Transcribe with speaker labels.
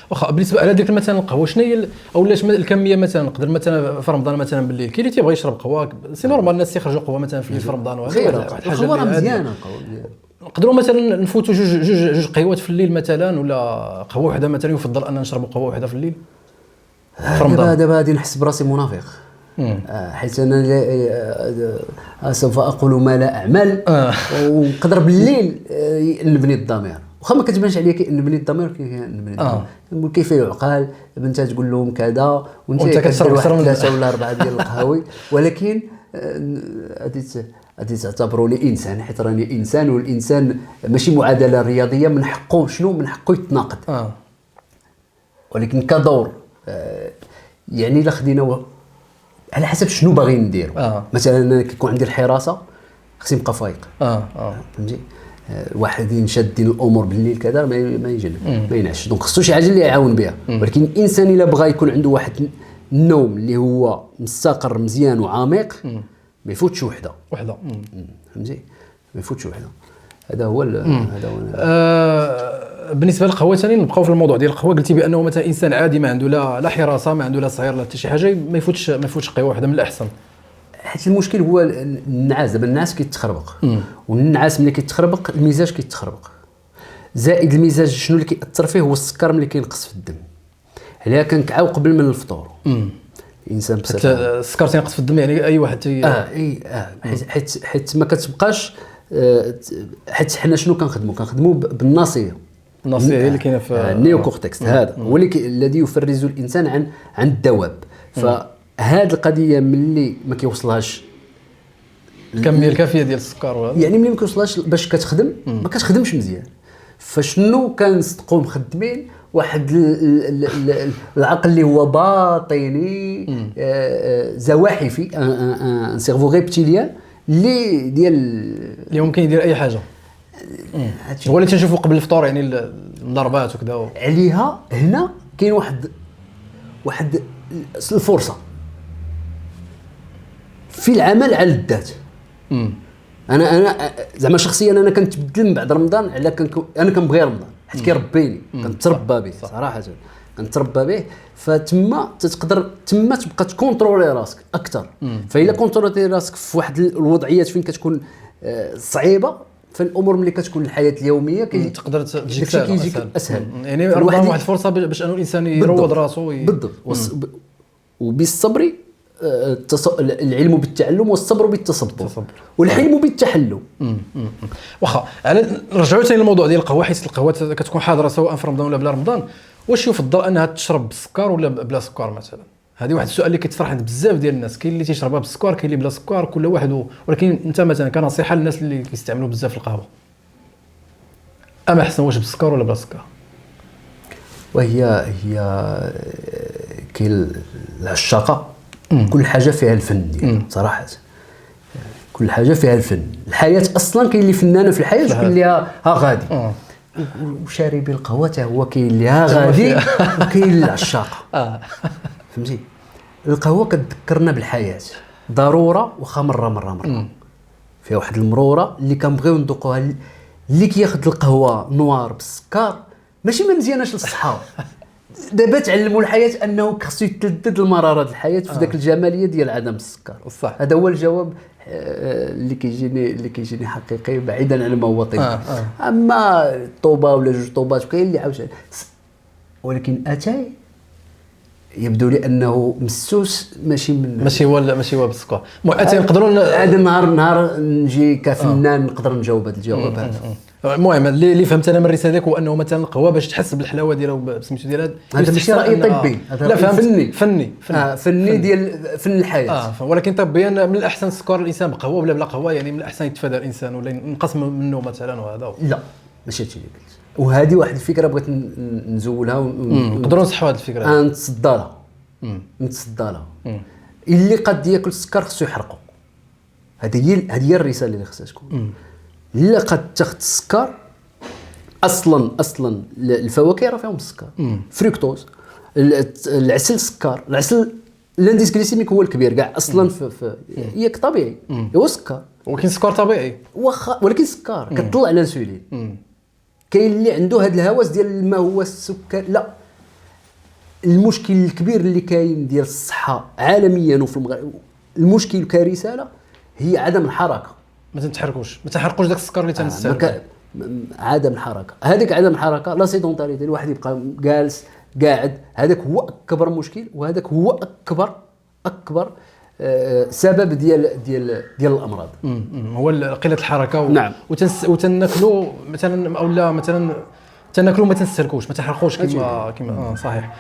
Speaker 1: واخا بالنسبه على ديك مثلا القهوه شنو هي او لاش الكميه مثلا نقدر مثلا في رمضان مثلا بالليل كاين اللي تيبغي يشرب قهوه سي نورمال الناس تيخرجوا قهوه مثلا في رمضان وهذا واحد الحاجه
Speaker 2: القهوه مزيانه القهوه مزيانه.
Speaker 1: نقدروا مثلا نفوتوا جوج قهوات في الليل مثلا ولا قهوه واحده مثلا يفضل ان نشربوا قهوه واحده في الليل في رمضان.
Speaker 2: دابا غادي نحس براسي منافق حيت انا سوف اقول ما لا اعمل ونقدر بالليل نبني الضمير واخا ما كتبانش عليا كنبني الضمير كنبني الضمير نقول كيف العقال انت تقول لهم كذا وانت كتشرب 3 ولا 4 ديال القهاوي ولكن غادي تعتبروني انسان حيت راني انسان والانسان ماشي معادله رياضيه من حقه شنو من حقه يتناقض ولكن كدور يعني الا خدينا على حسب شنو باغيين نديرو مثلا انا كيكون عندي الحراسه خصني نبقى فايق فهمتي واحد ينشد الامور بالليل كذا ما يجي ما ينعش دونك خصو شي حاجه اللي يعاون بها ولكن الانسان الا بغى يكون عنده واحد النوم اللي هو مستقر مزيان وعميق ما يفوتش وحده فهمتي ما يفوتش وحده هذا هو
Speaker 1: بالنسبه للقهوه ثاني نبقاو في الموضوع ديال القهوه قلتي بانه مثلا انسان عادي ما عنده لا حراسه ما عنده لا صهير لا حتى شي حاجه ما يفوتش قهوه واحده من الاحسن
Speaker 2: حيت المشكل هو النعاس دابا الناس كيتخربق والنعاس ملي كيتخربق المزاج كيتخربق زائد المزاج شنو اللي كيأثر فيه هو السكر ملي كينقص في الدم عليها كنكعاو قبل من الفطور الانسان
Speaker 1: بصح السكر تينقص في الدم يعني اي واحد
Speaker 2: حيت ما كتبقاش حيت حنا شنو كنخدموا بالناصيه
Speaker 1: هي اللي كاينه في
Speaker 2: النيوكورتكس هذا هو الذي يفرز الانسان عن الدواب فهاد القضيه ملي ما كيوصلهاش
Speaker 1: الكميه الكافيه ديال السكر
Speaker 2: يعني ملي ما كيوصلهاش باش كتخدم ما كتخدمش مزيان فشنو كنصدقوا مخدمين واحد العقل اللي هو باطني زواحفي ان سيرفو ريبتيليان اللي ديال
Speaker 1: اللي ممكن يدير اي حاجه هو اللي تنشوفوا قبل الفطور يعني الضربات وكذا
Speaker 2: عليها هنا كاين واحد الفرصه في العمل على الذات انا زعما شخصيا انا كنتبدل من بعد رمضان على انا كنبغي رمضان حيت كيربيني كنتربى به صراحه كنتربى به فتما تقدر تما تبقى تكونترولي راسك اكثر فإلا كونترولي راسك في واحد الوضعيات فين كتكون صعيبه فالامور ملي كتكون الحياه اليوميه
Speaker 1: تقدر تجيك
Speaker 2: اسهل
Speaker 1: يعني ربما واحد الفرصه باش انه الانسان يروض راسه
Speaker 2: بالضبط وبالصبر العلم بالتعلم والصبر بالتصبر والحلم بالتحلم
Speaker 1: واخا نرجعوا ثاني للموضوع ديال القهوه حيت القهوه كتكون حاضره سواء في رمضان ولا بلا رمضان واش يفضل انها تشرب بالسكر ولا بلا سكر مثلا هذه واحد السؤال اللي كيتطرح عند بزاف ديال الناس كاين اللي تيشربها بالسكر كاين اللي بلا سكر كل واحد ولكن انت مثلا كنصيحه للناس اللي كيستعملوا بزاف القهوه اما احسن واش بالسكر ولا بلا سكر
Speaker 2: وهي كاين العشاقه كل حاجه فيها الفن ديالها صراحه كل حاجه فيها الفن الحياه اصلا كاين اللي فنانه في الحياه وكاين اللي ها غادي وشاربي القهوه حتى هو كاين اللي ها غادي وكاين العشاقه فهمتي القهوه كتذكرنا بالحياه ضروره وخا مره فيها واحد المروره اللي كنبغيو نذوقوها اللي كياخذ القهوه نوار بالسكر ماشي ما مزياناش للصحه دابا تعلموا الحياه انه خصو يتلذذ المرارات الحياه في ذاك الجماليه ديال عدم السكر
Speaker 1: صح
Speaker 2: هذا هو الجواب اللي كيجيني حقيقي بعيدا عن ما هو طبي اما طوبه ولا 2 طوبات وكاين اللي عاوتاني ولكن اتاي يبدو لي انه مسوس ماشي
Speaker 1: هو بالسكر اتاي نقدروا
Speaker 2: هذا نهار نجي كفنان نقدر نجاوب هذا الجواب هذا
Speaker 1: المهم اللي فهمت انا من الرساله ديالك هو انه مثلا القهوه باش تحس بالحلاوه ديالها بسميتو ديال
Speaker 2: هذا ماشي راي طبي
Speaker 1: هذا
Speaker 2: فني ديال فن الحياه
Speaker 1: ولكن طبيا من الاحسن السكر الانسان بقهوه ولا بلا قهوه يعني من الاحسن يتفادى الانسان ولا ينقص منه مثلا وهذا
Speaker 2: لا ماشي هادشي اللي قلت وهذه واحد الفكره بغيت نزولها
Speaker 1: نقدروا نصحوا هذه الفكره
Speaker 2: نتصدى لها اللي قد ياكل السكر خصو يحرقه هذه هي الرساله اللي خصها تكون لا قد تاخذ السكر اصلا الفواكه راه فيهم السكر فريكتوز العسل سكر العسل الانديس جليسيميك هو الكبير كاع اصلا في ياك طبيعي هو سكر
Speaker 1: ولكن سكر طبيعي
Speaker 2: ولكن سكر كتطلع الانسولين كاين اللي عنده هذا الهوس ديال ما هو السكر لا المشكل الكبير اللي كاين ديال الصحه عالميا وفي المغرب، المشكل كرساله هي عدم الحركه.
Speaker 1: ما تنحركوش داك السكر اللي تنستهلكو.
Speaker 2: عدم الحركه، هذيك عدم الحركه لا سيدونتاليتي، الواحد يبقى جالس قاعد، هذاك هو اكبر مشكل، وهذاك هو اكبر سبب ديال الامراض.
Speaker 1: هو قله الحركه
Speaker 2: نعم.
Speaker 1: وتناكلوا مثلا، او لا مثلا تناكلوا ما تنستهلكوش، ما تحرقوش كما صحيح.